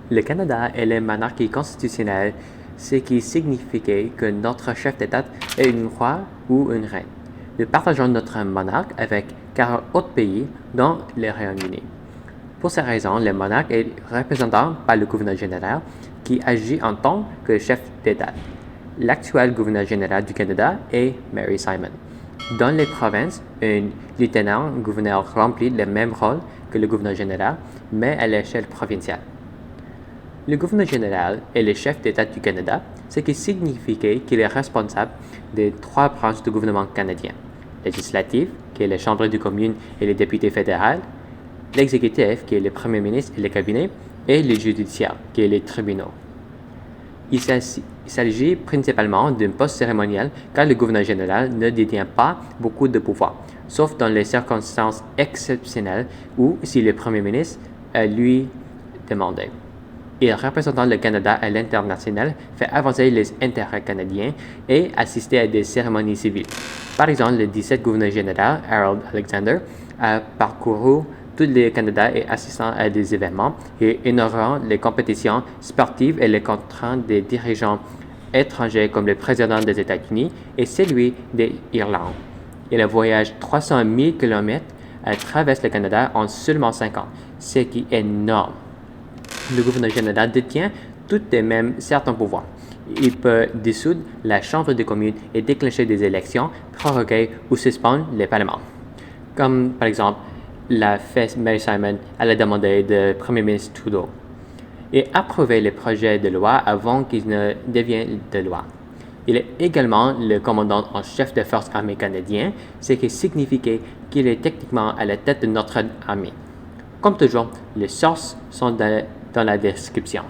Le Canada est la monarchie constitutionnelle, ce qui signifiait que notre chef d'État est une roi ou une reine. Nous partageons notre monarque avec 40 autres pays, dont le Royaume-Uni. Pour ces raisons, le monarque est représenté par le gouverneur général qui agit en tant que chef d'État. L'actuel gouverneur général du Canada est Mary Simon. Dans les provinces, un lieutenant-gouverneur remplit le même rôle que le gouverneur général, mais à l'échelle provinciale. Le gouverneur général est le chef d'État du Canada, ce qui signifie qu'il est responsable des trois branches du gouvernement canadien: législative, qui est la Chambre des communes et les députés fédéraux; l'exécutif, qui est le premier ministre et le cabinet; et le judiciaire, qui est les tribunaux. Il s'agit principalement d'un poste cérémonial car le gouverneur général ne détient pas beaucoup de pouvoir, sauf dans les circonstances exceptionnelles ou si le premier ministre lui demandait. Il représente le Canada à l'international, fait avancer les intérêts canadiens et assister à des cérémonies civiles. Par exemple, le 17 gouverneur général, Harold Alexander, a parcouru tout le Canada et assistant à des événements et honorant les compétitions sportives et les contraintes des dirigeants étrangers comme le président des États-Unis et celui d'Irlande. Il a voyagé 300 000 km à travers le Canada en seulement 5 ans, ce qui est énorme. Le gouverneur général détient tout de même certains pouvoirs. Il peut dissoudre la Chambre des communes et déclencher des élections, proroguer ou suspendre le Parlement. Comme par exemple l'a fait Mary Simon à la demande du Premier ministre Trudeau. Et approuver les projets de loi avant qu'ils ne deviennent de loi. Il est également le commandant en chef des forces armées canadiennes, ce qui signifie qu'il est techniquement à la tête de notre armée. Comme toujours, les sources sont dans la description.